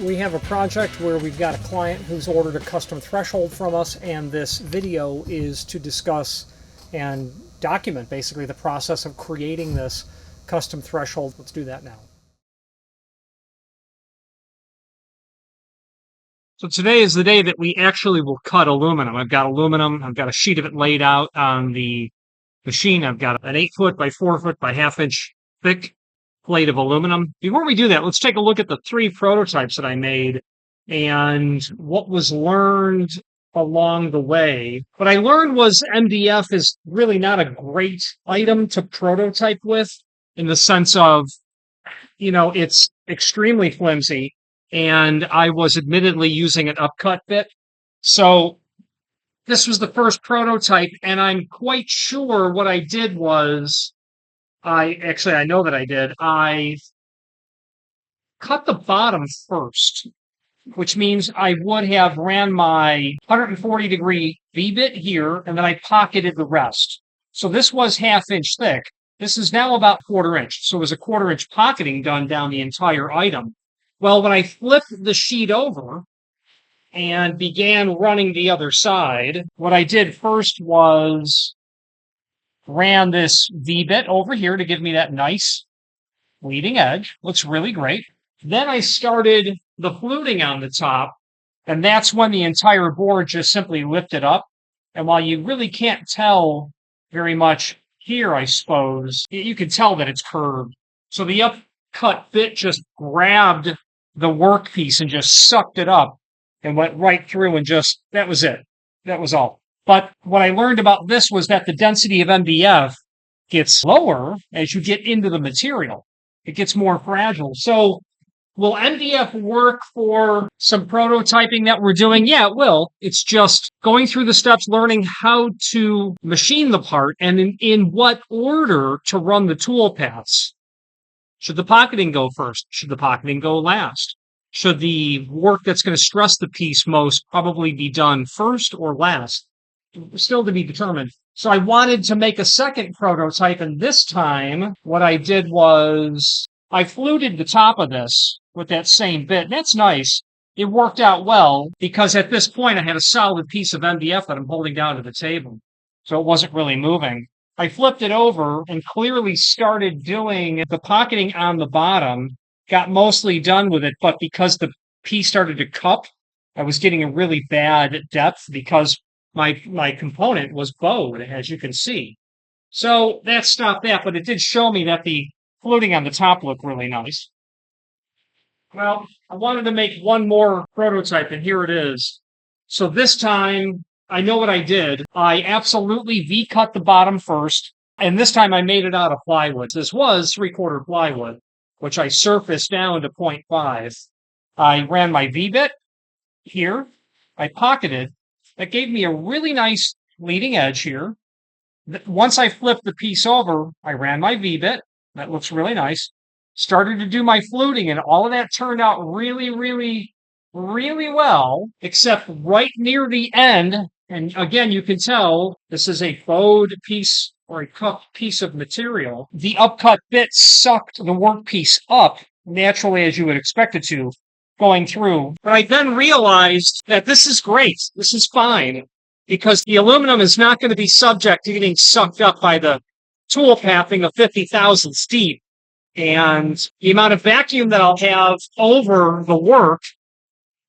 We have a project where we've got a client who's ordered a custom threshold from us, and this video is to discuss and document basically the process of creating this custom threshold. Let's do that now. So today is the day that we actually will cut aluminum. I've got aluminum. I've got a sheet of it laid out on the machine. I've got an 8-foot by 4-foot by half-inch thick plate of aluminum. Before we do that, let's take a look at the 3 prototypes that I made and what was learned along the way. What I learned was MDF is really not a great item to prototype with, in the sense of, it's extremely flimsy, and I was admittedly using an upcut bit. So this was the first prototype, and I'm quite sure what I did was, I know that I did. I cut the bottom first, which means I would have ran my 140-degree V-bit here, and then I pocketed the rest. So this was half-inch thick. This is now about 1/4 inch. So it was a 1/4 inch pocketing done down the entire item. Well, when I flipped the sheet over and began running the other side, what I did first was ran this V-bit over here to give me that nice leading edge. Looks really great. Then I started the fluting on the top, and that's when the entire board just simply lifted up. And while you really can't tell very much here, I suppose, you can tell that it's curved. So the upcut bit just grabbed the workpiece and just sucked it up and went right through, and that was it. That was all. But what I learned about this was that the density of MDF gets lower as you get into the material. It gets more fragile. So will MDF work for some prototyping that we're doing? Yeah, it will. It's just going through the steps, learning how to machine the part and in what order to run the tool paths. Should the pocketing go first? Should the pocketing go last? Should the work that's going to stress the piece most probably be done first or last? Still to be determined. So I wanted to make a second prototype, and this time what I did was I fluted the top of this with that same bit. That's nice. It worked out well because at this point I had a solid piece of MDF that I'm holding down to the table, so it wasn't really moving. I flipped it over and clearly started doing the pocketing on the bottom, got mostly done with it, but because the piece started to cup, I was getting a really bad depth because my component was bowed, as you can see. So that stopped that, but it did show me that the fluting on the top looked really nice. Well, I wanted to make one more prototype, and here it is. So this time, I know what I did. I absolutely V-cut the bottom first, and this time I made it out of plywood. This was 3/4 plywood, which I surfaced down to 0.5. I ran my V-bit here. I pocketed. That gave me a really nice leading edge here. Once I flipped the piece over, I ran my V-bit. That looks really nice. Started to do my fluting, and all of that turned out really, really, really well, except right near the end. And again, you can tell this is a bowed piece or a cut piece of material. The upcut bit sucked the workpiece up naturally, as you would expect it to, going through. But I then realized that this is great. This is fine, because the aluminum is not going to be subject to getting sucked up by the tool pathing of 50 thousandths deep. And the amount of vacuum that I'll have over the work,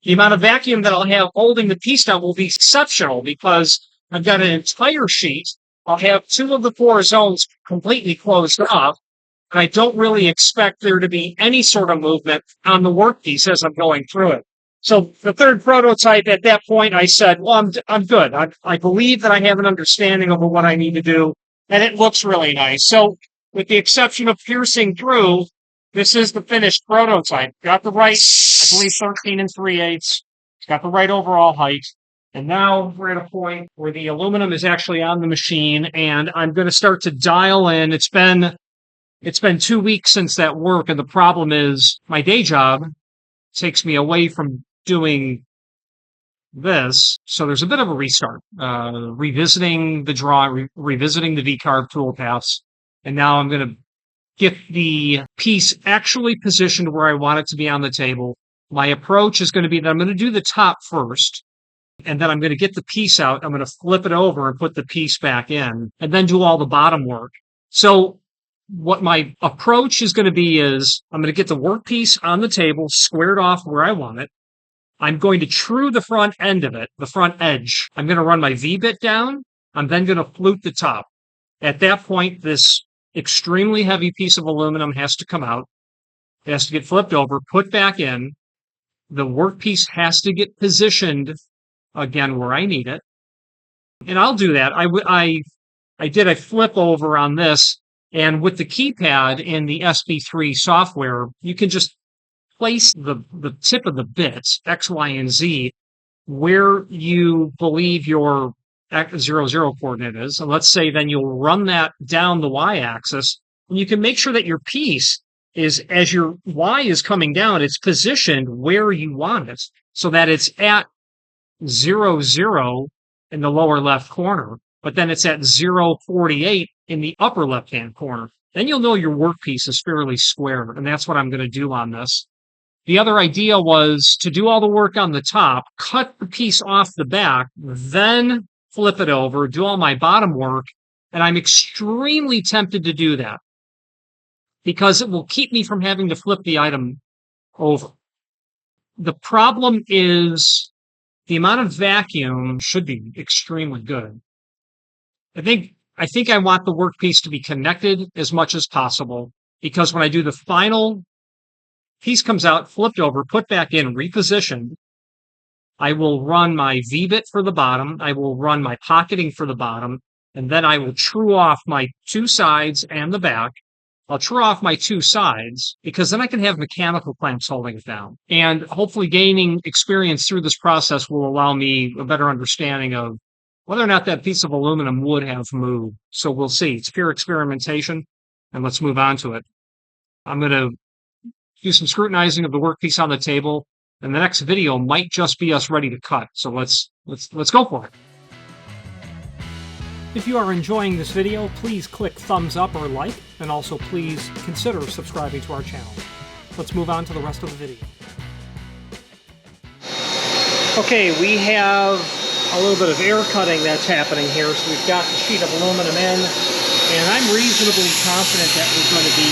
the amount of vacuum that I'll have holding the piece down will be exceptional, because I've got an entire sheet. I'll have 2 of the 4 zones completely closed off. And I don't really expect there to be any sort of movement on the workpiece as I'm going through it. So the third prototype, at that point, I said, well, I'm good. I believe that I have an understanding of what I need to do, and it looks really nice. So with the exception of piercing through, this is the finished prototype. Got the right, I believe, 13 3/8. It's got the right overall height. And now we're at a point where the aluminum is actually on the machine, and I'm going to start to dial in. It's been 2 weeks since that work, and the problem is my day job takes me away from doing this. So there's a bit of a restart, revisiting the drawing, revisiting the V-carve toolpaths. And now I'm going to get the piece actually positioned where I want it to be on the table, My approach is going to be that I'm going to do the top first, and then I'm going to get the piece out. I'm going to flip it over and put the piece back in, and then do all the bottom work. So what my approach is going to be is I'm going to get the workpiece on the table, squared off where I want it. I'm going to true the front end of it, the front edge. I'm going to run my V-bit down. I'm then going to flute the top. At that point, this extremely heavy piece of aluminum has to come out. It has to get flipped over, put back in. The workpiece has to get positioned again where I need it. And I'll do that. I did a flip over on this, and with the keypad in the SB3 software, you can just place the tip of the bits, X, Y, and Z, where you believe your 0, coordinate is. And let's say then you'll run that down the Y-axis, and you can make sure that your piece is, as your Y is coming down, it's positioned where you want it, so that it's at 0, 0 in the lower left corner, but then it's at 0.48 in the upper left-hand corner. Then you'll know your workpiece is fairly square, and that's what I'm going to do on this. The other idea was to do all the work on the top, cut the piece off the back, then flip it over, do all my bottom work, and I'm extremely tempted to do that because it will keep me from having to flip the item over. The problem is the amount of vacuum should be extremely good. I think I want the workpiece to be connected as much as possible, because when I do the final piece comes out, flipped over, put back in, repositioned, I will run my V-bit for the bottom, I will run my pocketing for the bottom, and then I will true off my two sides and the back. I'll true off my two sides, because then I can have mechanical clamps holding it down. And hopefully gaining experience through this process will allow me a better understanding of whether or not that piece of aluminum would have moved. So we'll see. It's pure experimentation, and let's move on to it. I'm going to do some scrutinizing of the workpiece on the table, and the next video might just be us ready to cut. So let's go for it. If you are enjoying this video, please click thumbs up or like, and also please consider subscribing to our channel. Let's move on to the rest of the video. Okay, we have a little bit of air cutting that's happening here. So we've got the sheet of aluminum in, and I'm reasonably confident that we're going to be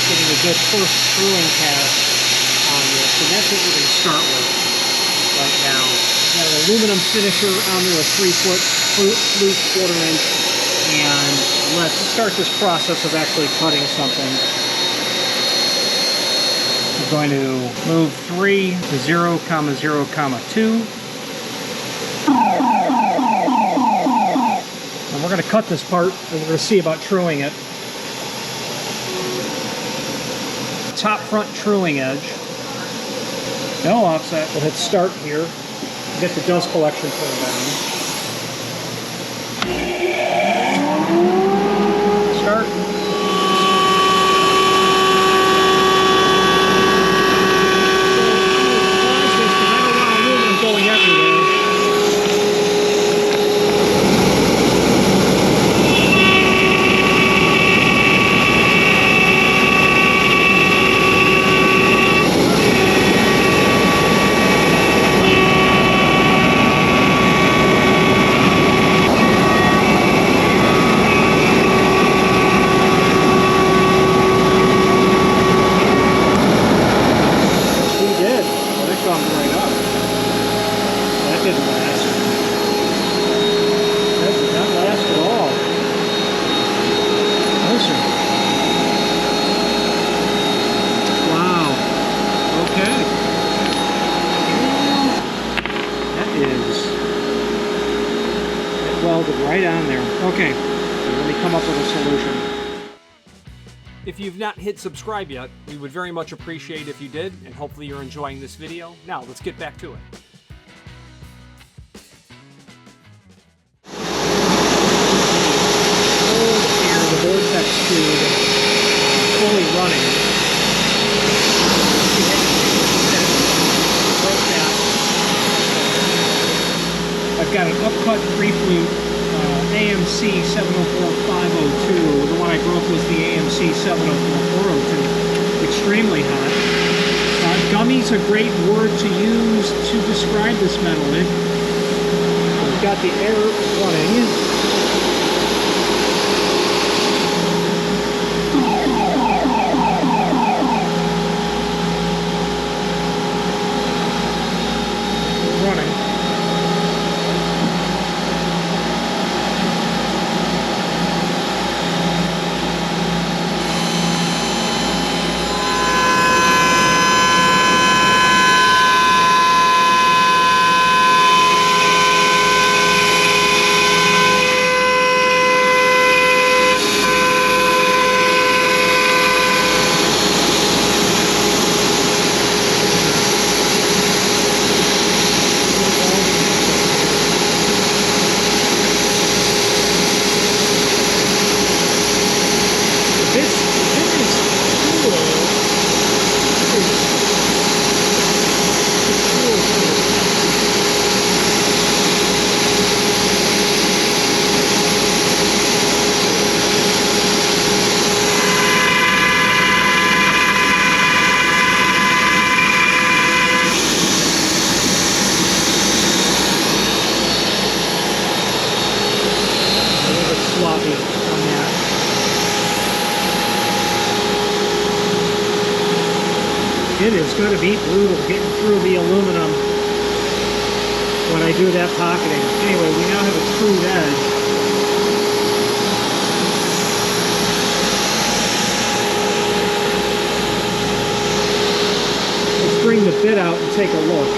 getting a good first screwing pass on this. So that's what we're going to start with right now. We've got an aluminum finisher on there, a 3-foot flute, 1/4 inch, and let's start this process of actually cutting something. We're going to move 3 to 0, 0, 2. And we're going to cut this part, and we're going to see about truing it. Top front truing edge. No offset. We'll hit start here. Get the dust collection turned down. Start. Going everywhere. Welded right on there. Okay, let me come up with a solution. If you've not hit subscribe yet, we would very much appreciate if you did, and hopefully you're enjoying this video. Now, let's get back to it. Here, the Vortex tube fully running. I've got an upcut pre-flute AMC 704502. The one I broke was the AMC 704402. Extremely hot. Gummy's a great word to use to describe this metal. We've got the air running. It is going to be brutal getting through the aluminum when I do that pocketing. Anyway, we now have a crude edge. Let's bring the bit out and take a look.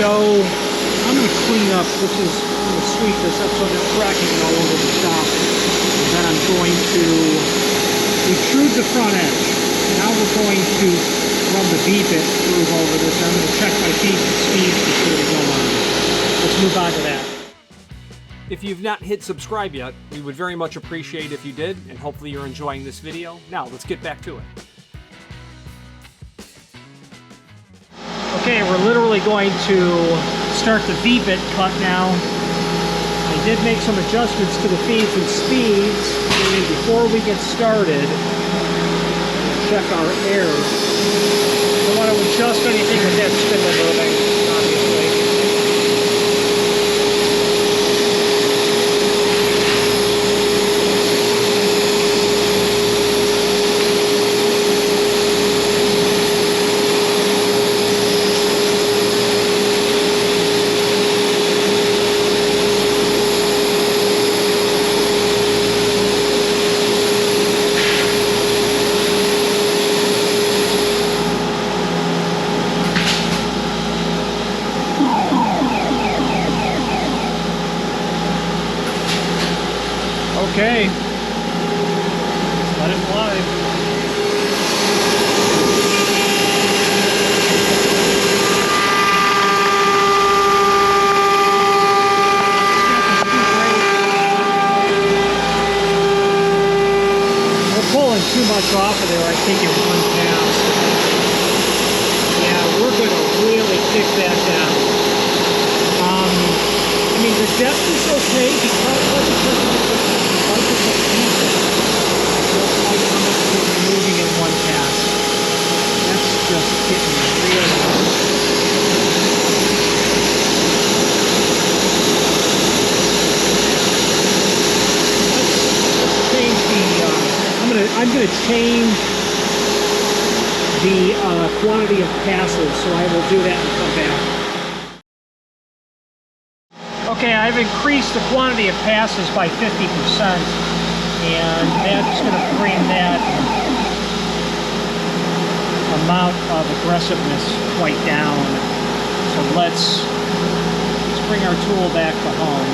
So I'm going to clean up. I'm going to sweep this up so I'm not cracking it all over the shop. And then I'm going to extrude the front edge. Now we're going to run the V-bit groove over this. I'm going to check my feet and speeds before we go on. Let's move on to that. If you've not hit subscribe yet, we would very much appreciate if you did, and hopefully you're enjoying this video. Now, let's get back to it. Okay, we're literally going to start the V-bit cut now. I did make some adjustments to the feeds and speeds. And before we get started, check our air. Don't want to adjust anything with that spindle moving, obviously. Okay, let it fly. We're pulling too much off of there, I think, in one pass. Yeah, we're going to really kick that down. I mean, the depth is okay because moving in one pass. That's just getting real. Let's change the. I'm gonna change the quantity of passes, so I will do that and come back. Okay, I've increased the quantity of passes by 50%, and that's going to bring that amount of aggressiveness quite down. So let's bring our tool back to home.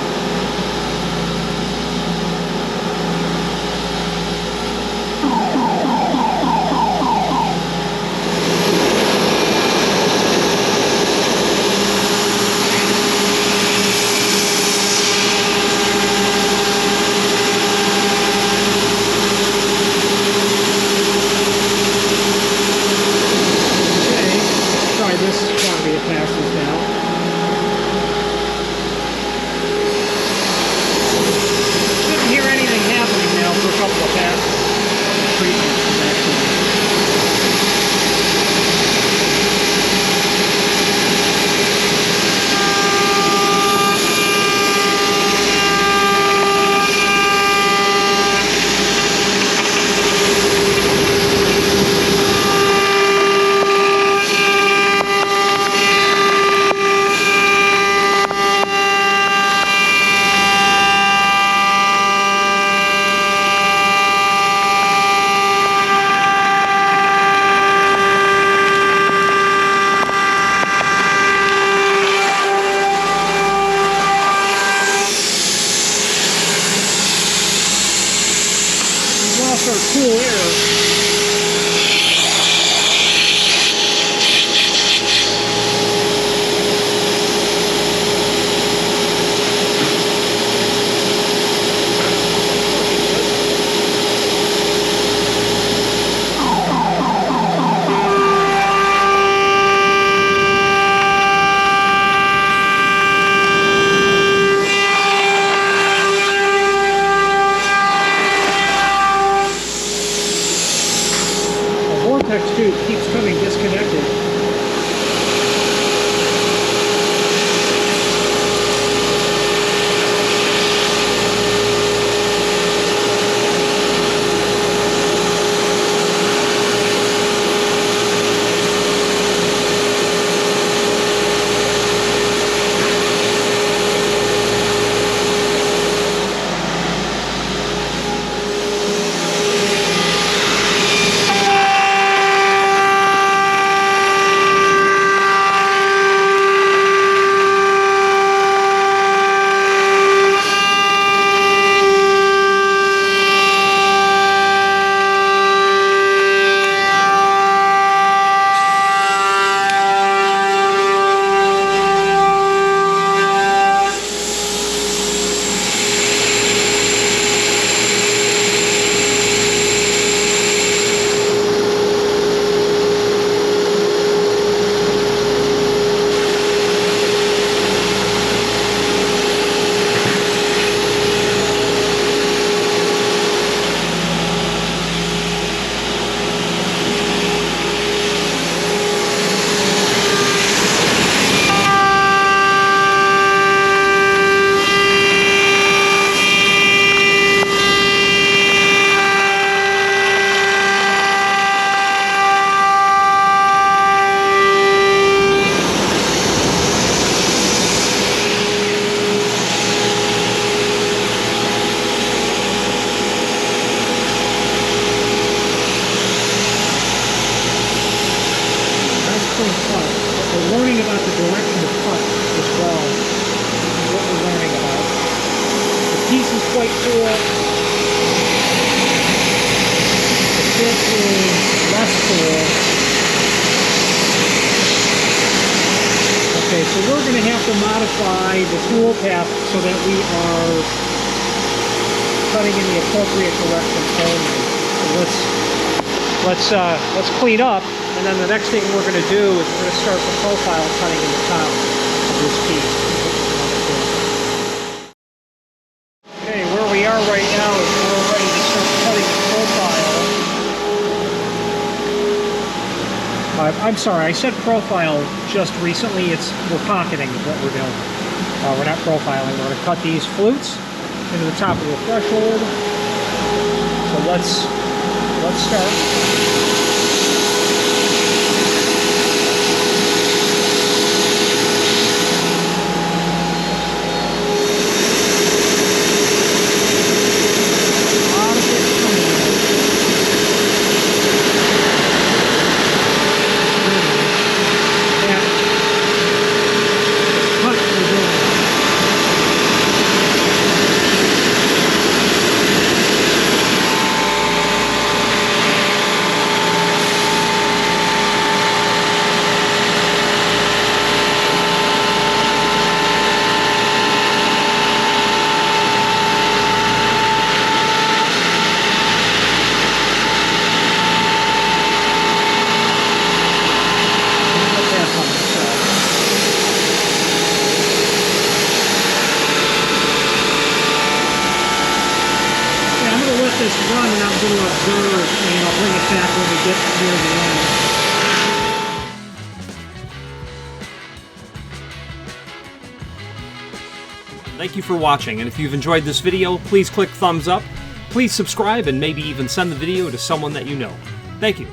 our cool air. Vortex tube keeps coming disconnected. We're learning about the direction of cut as well. What we're learning about. The piece is quite cool. The fit is less cool. Okay, so we're going to have to modify the tool path so that we are cutting in the appropriate direction only. So let's clean up. And then the next thing we're going to do is we're going to start the profile cutting in the top of this piece. Okay, where we are right now is we're ready to start cutting the profile. I'm sorry, I said profile just recently. We're pocketing is what we're doing. We're not profiling. We're going to cut these flutes into the top of the threshold. So let's start. This run and I'm going to observe, and I'll bring it back when we get near the end. Thank you for watching, and if you've enjoyed this video, please click thumbs up, please subscribe, and maybe even send the video to someone that you know. Thank you.